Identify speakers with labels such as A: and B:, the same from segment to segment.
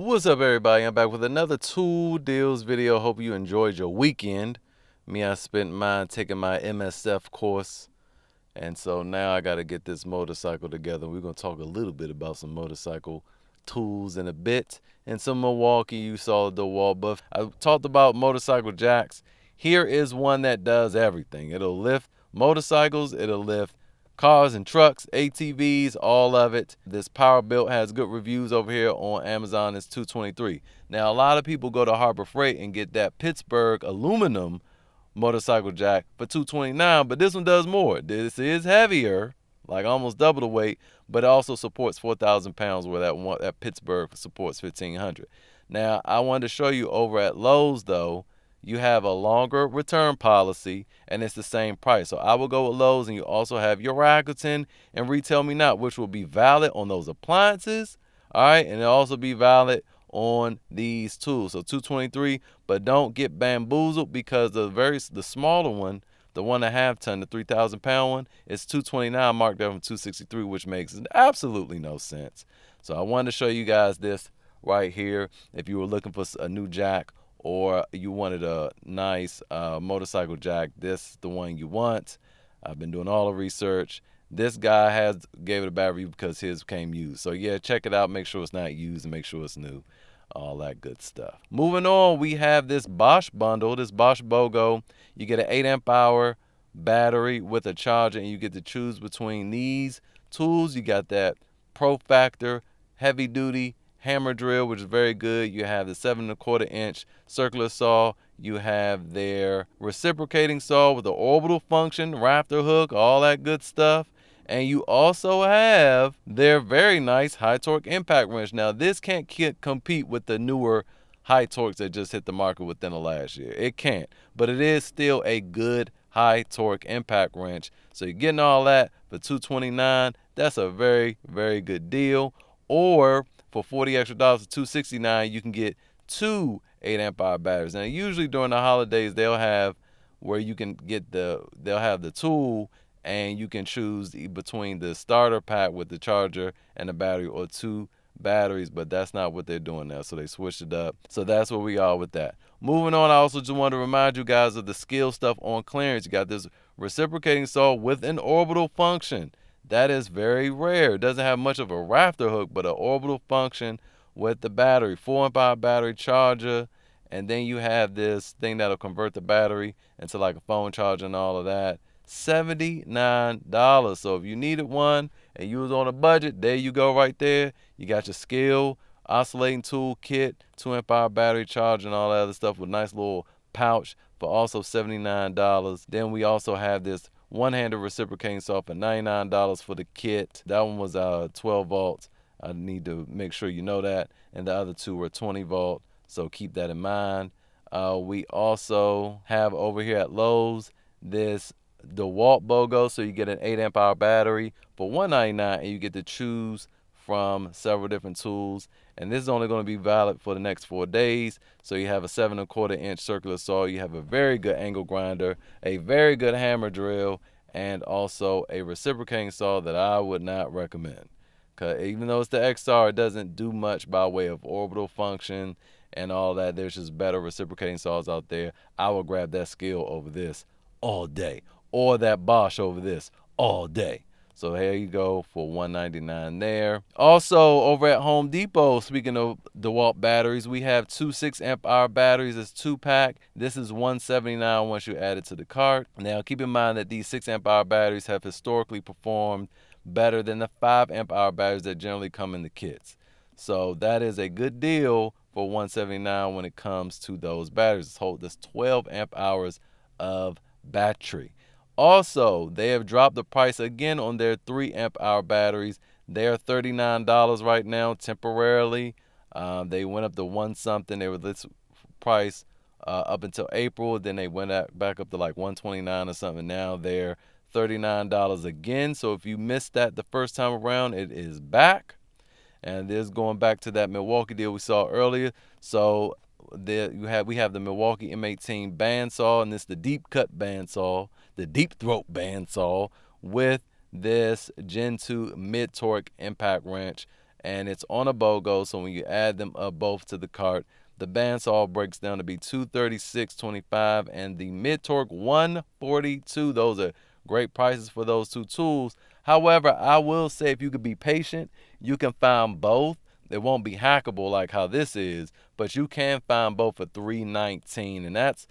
A: What's up, everybody? I'm back with another tool deals video. Hope you enjoyed your weekend. I spent mine taking my MSF course, and so now I got to get this motorcycle together. We're going to talk a little bit about some motorcycle tools in a bit. And some Milwaukee, you saw the DeWALT buff. I talked about motorcycle jacks. Here is one that does everything. It'll lift motorcycles, it'll lift cars and trucks, ATVs, all of it. This power built has good reviews over here on Amazon. It's $223. Now, a lot of people go to Harbor Freight and get that Pittsburgh aluminum motorcycle jack for $229, but this one does more. This is heavier, like almost double the weight, but it also supports 4,000 pounds, where that Pittsburgh supports 1,500. Now, I wanted to show you over at Lowe's, though, you have a longer return policy, and it's the same price. So I will go with Lowe's, and you also have your Rakuten and Retail Me Not, which will be valid on those appliances, all right, and it'll also be valid on these tools. So 223, but don't get bamboozled, because the smaller one, the 1.5 ton, the 3,000 pound one, is 229, marked up from 263, which makes absolutely no sense. So I wanted to show you guys this right here. If you were looking for a new jack, or you wanted a nice motorcycle jack, this is the one you want. I've been doing all the research. This guy gave it a bad review because his came used. So yeah, check it out. Make sure it's not used and make sure it's new. All that good stuff. Moving on, we have this Bosch bundle, this Bosch BOGO. You get an 8 amp hour battery with a charger, and you get to choose between these tools. You got that Pro Factor heavy duty hammer drill, which is very good. You have the 7.25 inch circular saw. You have their reciprocating saw with the orbital function, rafter hook, all that good stuff. And you also have their very nice high torque impact wrench. Now, this can't compete with the newer high torques that just hit the market within the last year. It can't, but it is still a good high torque impact wrench. So you're getting all that for $229. That's a very, very good deal. Or for $40 extra dollars to $269, you can get two 8 amp hour batteries. Now, usually during the holidays, they'll have where you can get they'll have the tool, and you can choose between the starter pack with the charger and the battery, or two batteries, but that's not what they're doing now, so they switched it up. So that's where we are with that. Moving on, I also just want to remind you guys of the Skil stuff on clearance. You got this reciprocating saw with an orbital function. That is very rare. It doesn't have much of a rafter hook, but an orbital function with the battery, 4 amp hour battery charger, and then you have this thing that'll convert the battery into like a phone charger and all of that. $79. So if you needed one and you was on a budget, there you go right there. You got your Skil oscillating tool kit, 2 amp hour battery charger, and all that other stuff with a nice little pouch for also $79. Then we also have this one-handed reciprocating saw for $99 for the kit. That one was 12 volts. I need to make sure you know that. And the other two were 20 volt. So keep that in mind. We also have over here at Lowe's this DeWALT BOGO. So you get an 8 amp hour battery for $199, and you get to choose from several different tools. And this is only going to be valid for the next 4 days. So you have a 7.25 inch circular saw. You have a very good angle grinder, a very good hammer drill, and also a reciprocating saw that I would not recommend. Because even though it's the XR, it doesn't do much by way of orbital function and all that. There's just better reciprocating saws out there. I will grab that Skil over this all day, or that Bosch over this all day. So here you go for $199 there. Also, over at Home Depot, speaking of DeWALT batteries, we have two 6 amp hour batteries. It's 2-pack. This is $179 once you add it to the cart. Now, keep in mind that these 6 amp hour batteries have historically performed better than the 5 amp hour batteries that generally come in the kits. So that is a good deal for $179 when it comes to those batteries. This 12 amp hours of battery. Also, they have dropped the price again on their 3 amp hour batteries. They are $39 right now temporarily. They went up to one something. They were this price up until April. Then they went back up to like $129 or something. Now they're $39 again. So if you missed that the first time around, it is back. And this going back to that Milwaukee deal we saw earlier. So there we have the Milwaukee M18 bandsaw, and this the deep cut bandsaw, the deep throat bandsaw with this Gen 2 mid torque impact wrench. and it's on a BOGO. So when you add them up both to the cart, the bandsaw breaks down to be $236.25 and the mid-torque $142. Those are great prices for those two tools. However, I will say if you could be patient, you can find both. It won't be hackable like how this is, but you can find both for $319, and that's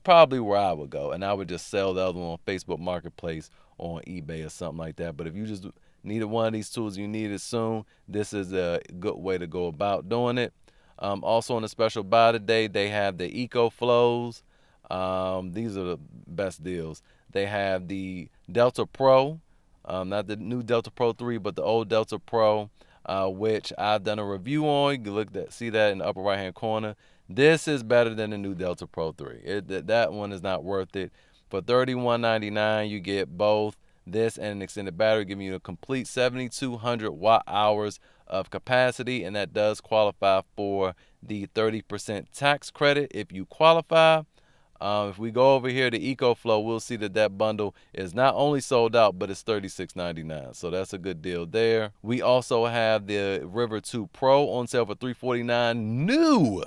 A: probably where I would go. And I would just sell the other one on Facebook Marketplace or on eBay or something like that. But if you just needed one of these tools, you need it soon, this is a good way to go about doing it. Also on a special buy today, they have the EcoFlows. These are the best deals. They have the Delta Pro, not the new Delta Pro 3, but the old Delta Pro, which I've done a review on. You can see that in the upper right hand corner. This is better than the new Delta Pro 3. That one is not worth it. For $31.99, you get both this and an extended battery, giving you a complete 7,200 watt hours of capacity, and that does qualify for the 30% tax credit if you qualify. If we go over here to EcoFlow, we'll see that bundle is not only sold out, but it's $36.99. So that's a good deal there. We also have the River 2 Pro on sale for $349 new.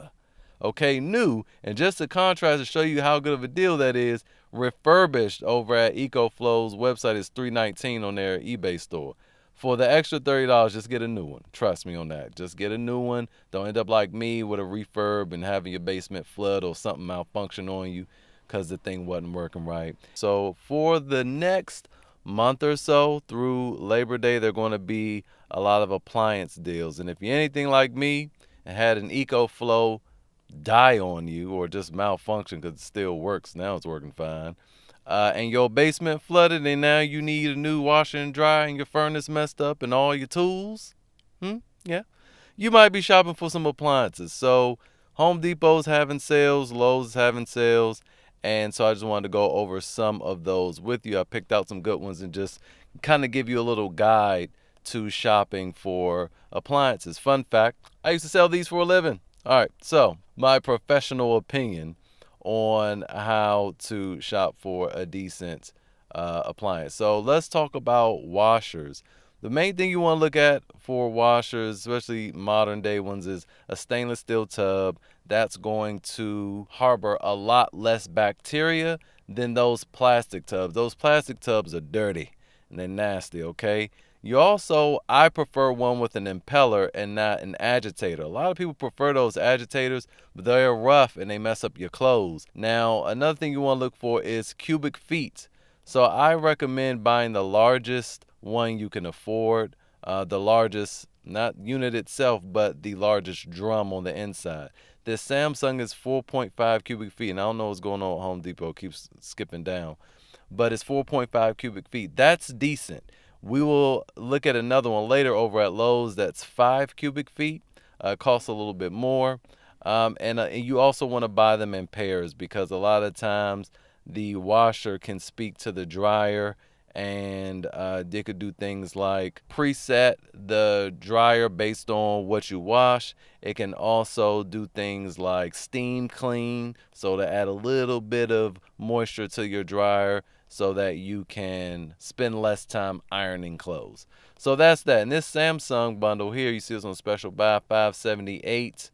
A: Okay, new. And just to contrast to show you how good of a deal that is, refurbished over at EcoFlow's website is $319 on their eBay store. For the extra $30, just get a new one. Trust me on that. Just get a new one. Don't end up like me with a refurb and having your basement flood or something malfunction on you because the thing wasn't working right. So for the next month or so through Labor Day, there are going to be a lot of appliance deals. And if you're anything like me and had an EcoFlow die on you or just malfunction because it still works, now it's working fine, and your basement flooded and now you need a new washer and dryer and your furnace messed up and all your tools, yeah, you might be shopping for some appliances. So Home Depot's having sales, Lowe's is having sales, and so I just wanted to go over some of those with you. I picked out some good ones and just kind of give you a little guide to shopping for appliances. Fun fact, I used to sell these for a living. All right, so my professional opinion on how to shop for a decent appliance. So let's talk about washers. The main thing you want to look at for washers, especially modern day ones, is a stainless steel tub that's going to harbor a lot less bacteria than those plastic tubs. Those plastic tubs are dirty and they're nasty, okay? I prefer one with an impeller and not an agitator. A lot of people prefer those agitators, but they're rough and they mess up your clothes. Now, another thing you want to look for is cubic feet. So I recommend buying the largest one you can afford, the largest, not unit itself, but the largest drum on the inside. This Samsung is 4.5 cubic feet, and I don't know what's going on at Home Depot, it keeps skipping down, but it's 4.5 cubic feet. That's decent. We will look at another one later over at Lowe's that's 5 cubic feet. Costs a little bit more. And you also want to buy them in pairs because a lot of times the washer can speak to the dryer, and they could do things like preset the dryer based on what you wash. It can also do things like steam clean, so to add a little bit of moisture to your dryer so that you can spend less time ironing clothes. So that's that. In this Samsung bundle here, you see this on special buy, $578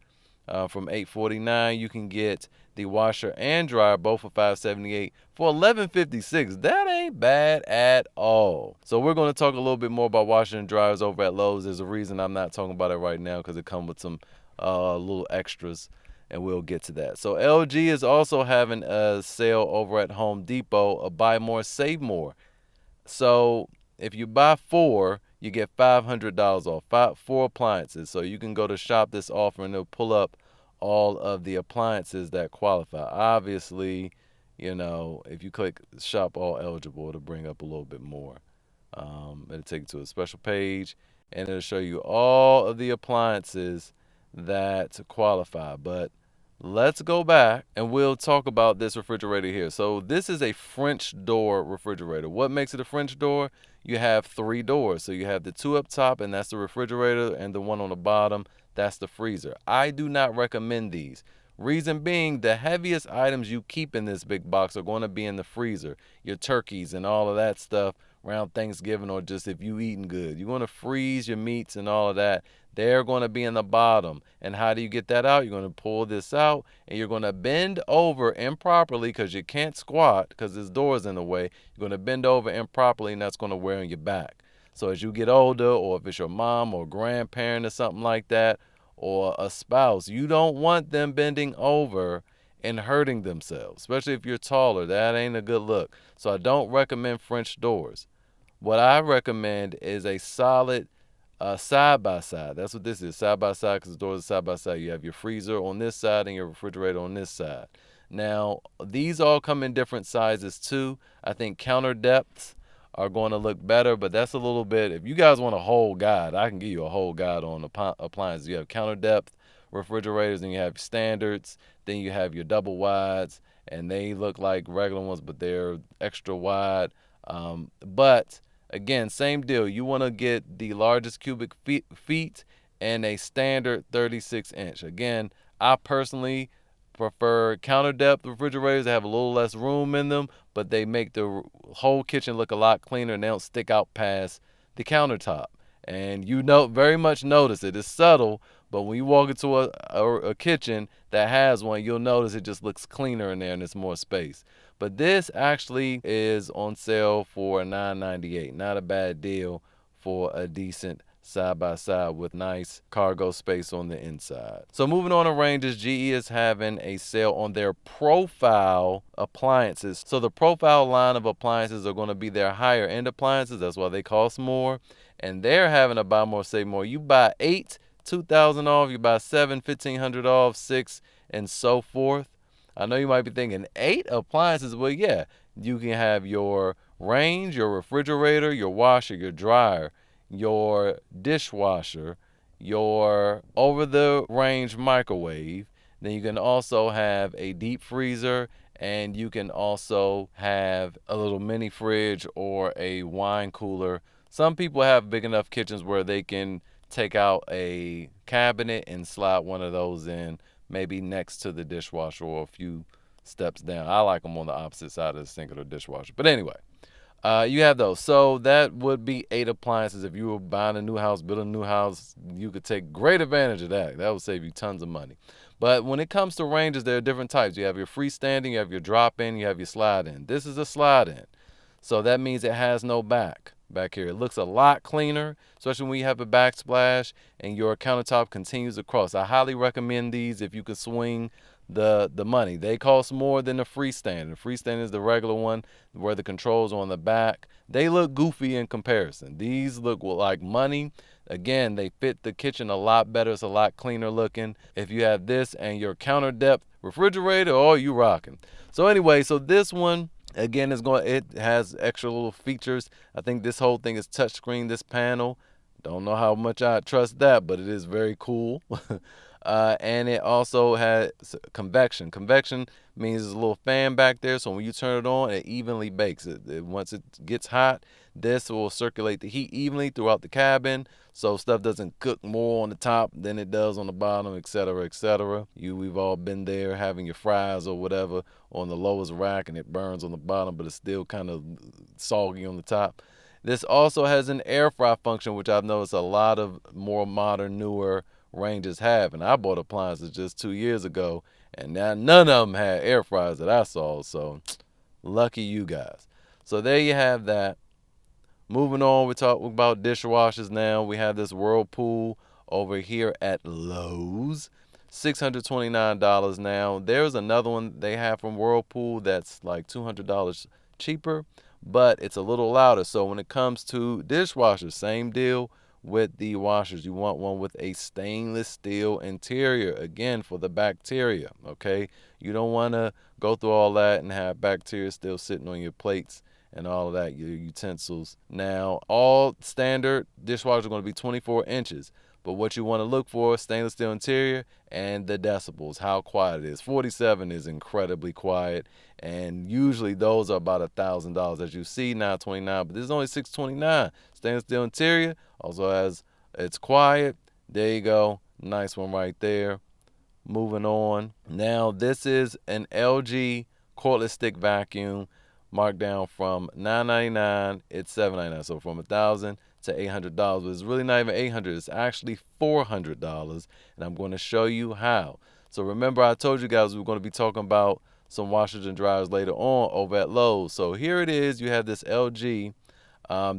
A: from $849. You can get the washer and dryer both for $578 for $1156. That ain't bad at all. So we're going to talk a little bit more about washer and dryers over at Lowe's. There's a reason I'm not talking about it right now because it comes with some little extras, and we'll get to that. So LG is also having a sale over at Home Depot, a buy more, save more. So if you buy 4, you get $500 off, 4 appliances. So you can go to shop this offer and they'll pull up all of the appliances that qualify. Obviously, if you click shop all eligible, it'll bring up a little bit more. It'll take you to a special page and it'll show you all of the appliances that qualify. But let's go back and we'll talk about this refrigerator here. So this is a French door refrigerator. What makes it a French door? You have 3 doors. So you have the 2 up top, and that's the refrigerator, and the one on the bottom, that's the freezer. I do not recommend these. Reason being, the heaviest items you keep in this big box are going to be in the freezer. Your turkeys and all of that stuff around Thanksgiving or just if you eating good. You want to freeze your meats and all of that. They're going to be in the bottom. And how do you get that out? You're going to pull this out and you're going to bend over improperly because you can't squat because this door is in the way. You're going to bend over improperly and that's going to wear on your back. So as you get older, or if it's your mom or grandparent or something like that, or a spouse, you don't want them bending over and hurting themselves, especially if you're taller. That ain't a good look. So I don't recommend French doors. What I recommend is a solid side by side. That's what this is, side by side, because the doors are side by side. You have your freezer on this side and your refrigerator on this side. Now, these all come in different sizes too. I think counter depths are going to look better, but that's a little bit, if you guys want a whole guide, I can give you a whole guide on appliances. You have counter depth refrigerators, and you have standards, then you have your double wides, and they look like regular ones, but they're extra wide. But again, same deal. You want to get the largest cubic feet and a standard 36-inch. Again, I personally prefer counter depth refrigerators that have a little less room in them, but they make the whole kitchen look a lot cleaner and they don't stick out past the countertop. And you know, very much notice it. It's subtle, but when you walk into a kitchen that has one, you'll notice it just looks cleaner in there and it's more space. But this actually is on sale for $9.98. Not a bad deal for a decent side-by-side with nice cargo space on the inside. So moving on to ranges, GE is having a sale on their profile appliances. So the profile line of appliances are going to be their higher end appliances. That's why they cost more. And they're having a buy more, save more. You buy 8, $2,000 off. You buy 7, $1,500 off, 6, and so forth. I know you might be thinking 8 appliances. Well, yeah, you can have your range, your refrigerator, your washer, your dryer, your dishwasher, your over-the-range microwave. Then you can also have a deep freezer, and you can also have a little mini fridge or a wine cooler. Some people have big enough kitchens where they can take out a cabinet and slide one of those in, maybe next to the dishwasher or a few steps down. I like them on the opposite side of the sink or the dishwasher. But anyway, you have those. So that would be 8 appliances. If you were buying a new house, building a new house, you could take great advantage of that. That would save you tons of money. But when it comes to ranges, there are different types. You have your freestanding, you have your drop-in, you have your slide-in. This is a slide-in. So that means it has no back here. It looks a lot cleaner, especially when you have a backsplash and your countertop continues across. I highly recommend these if you can swing the money. They cost more than the freestanding. The freestanding is the regular one where the controls are on the back. They look goofy in comparison. These look like money. Again, they fit the kitchen a lot better. It's a lot cleaner looking. If you have this and your counter depth refrigerator, oh, you rocking. So anyway, so this one, again, it has extra little features. I think this whole thing is touchscreen, this panel. Don't know how much I trust that, but it is very cool. And it also has convection. Convection means there's a little fan back there, so when you turn it on, it evenly bakes. Once it gets hot, this will circulate the heat evenly throughout the cabin, so stuff doesn't cook more on the top than it does on the bottom, etc., etc. We've all been there having your fries or whatever on the lowest rack, and it burns on the bottom, but it's still kind of soggy on the top. This also has an air fry function, which I've noticed a lot of more modern, newer ranges have. And I bought appliances just 2 years ago, and now none of them had air fryers that I saw. So lucky you guys. So there you have that. Moving on, we're talking about dishwashers now. We have this Whirlpool over here at Lowe's. $629 now. There's another one they have from Whirlpool that's like $200 cheaper, but it's a little louder. So when it comes to dishwashers, same deal with the washers. You want one with a stainless steel interior, again, for the bacteria, okay? You don't want to go through all that and have bacteria still sitting on your plates and all of that, your utensils. Now, all standard dishwashers are going to be 24 inches. But what you want to look for, stainless steel interior and the decibels, how quiet it is. 47 is incredibly quiet, and usually those are about $1,000. As you see, $929, but this is only $629. Stainless steel interior also has, it's quiet. There you go. Nice one right there. Moving on. Now, this is an LG cordless stick vacuum. marked down from $9.99, it's $7.99. So from $1,000 to $800, but it's really not even $800. It's actually $400, and I'm going to show you how. So remember, I told you guys we were going to be talking about some washers and dryers later on over at Lowe. So here it is. You have this LG.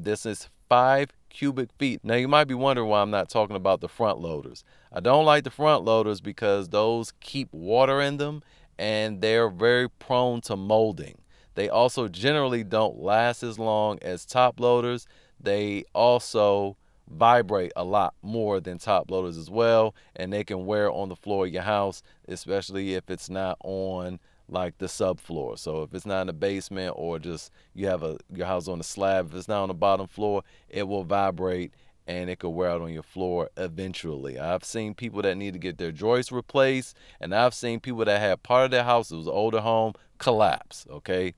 A: This is 5 cubic feet. Now you might be wondering why I'm not talking about the front loaders. I don't like the front loaders because those keep water in them and they're very prone to molding. They also generally don't last as long as top loaders. They also vibrate a lot more than top loaders as well, and they can wear on the floor of your house, especially if it's not on like the subfloor. So if it's not in the basement or just you have your house on the slab, if it's not on the bottom floor, it will vibrate and it could wear out on your floor eventually. I've seen people that need to get their joists replaced, and I've seen people that had part of their house, it was an older home, collapse. Okay,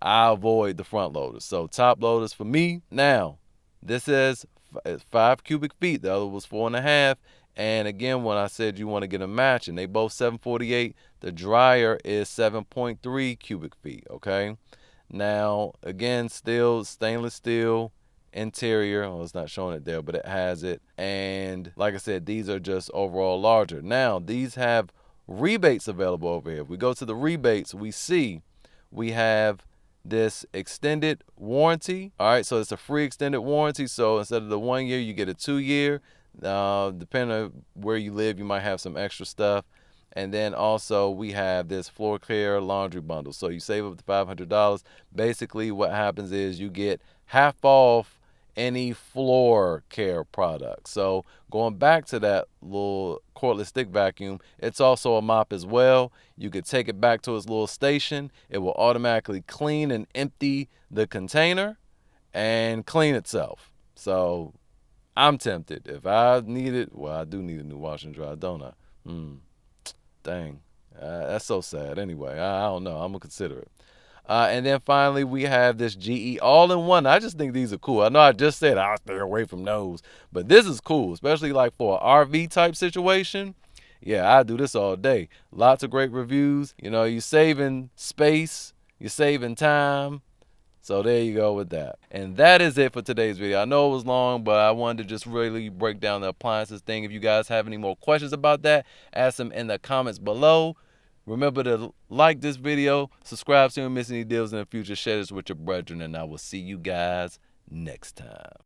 A: I avoid the front loaders. So top loaders for me. Now, this is 5 cubic feet. The other was 4.5. And again, when I said you want to get a match, and they both 748, the dryer is 7.3 cubic feet. Okay. Now, again, still stainless steel interior. Well, it's not showing it there, but it has it. And like I said, these are just overall larger. Now, these have rebates available over here. If we go to the rebates, we see we have this extended warranty. All right, so it's a free extended warranty. So instead of the 1 year, you get a 2 year. Depending on where you live, you might have some extra stuff. And then also we have this floor care laundry bundle. So you save up to $500. Basically what happens is you get half off any floor care product. So going back to that little cordless stick vacuum, it's also a mop as well. You could take it back to its little station. It will automatically clean and empty the container and clean itself. So I'm tempted. If I need it, well, I do need a new washer and dryer, don't I? Dang. That's so sad. Anyway, I don't know. I'm going to consider it. And then finally, we have this GE all-in-one. I just think these are cool. I know I just said I'll stay away from those, but this is cool, especially like for an RV type situation. Yeah, I do this all day. Lots of great reviews. You know, you're saving space, you're saving time. So there you go with that. And that is it for today's video. I know it was long, but I wanted to just really break down the appliances thing. If you guys have any more questions about that, ask them in the comments below. Remember to like this video, subscribe so you don't miss any deals in the future, share this with your brethren, and I will see you guys next time.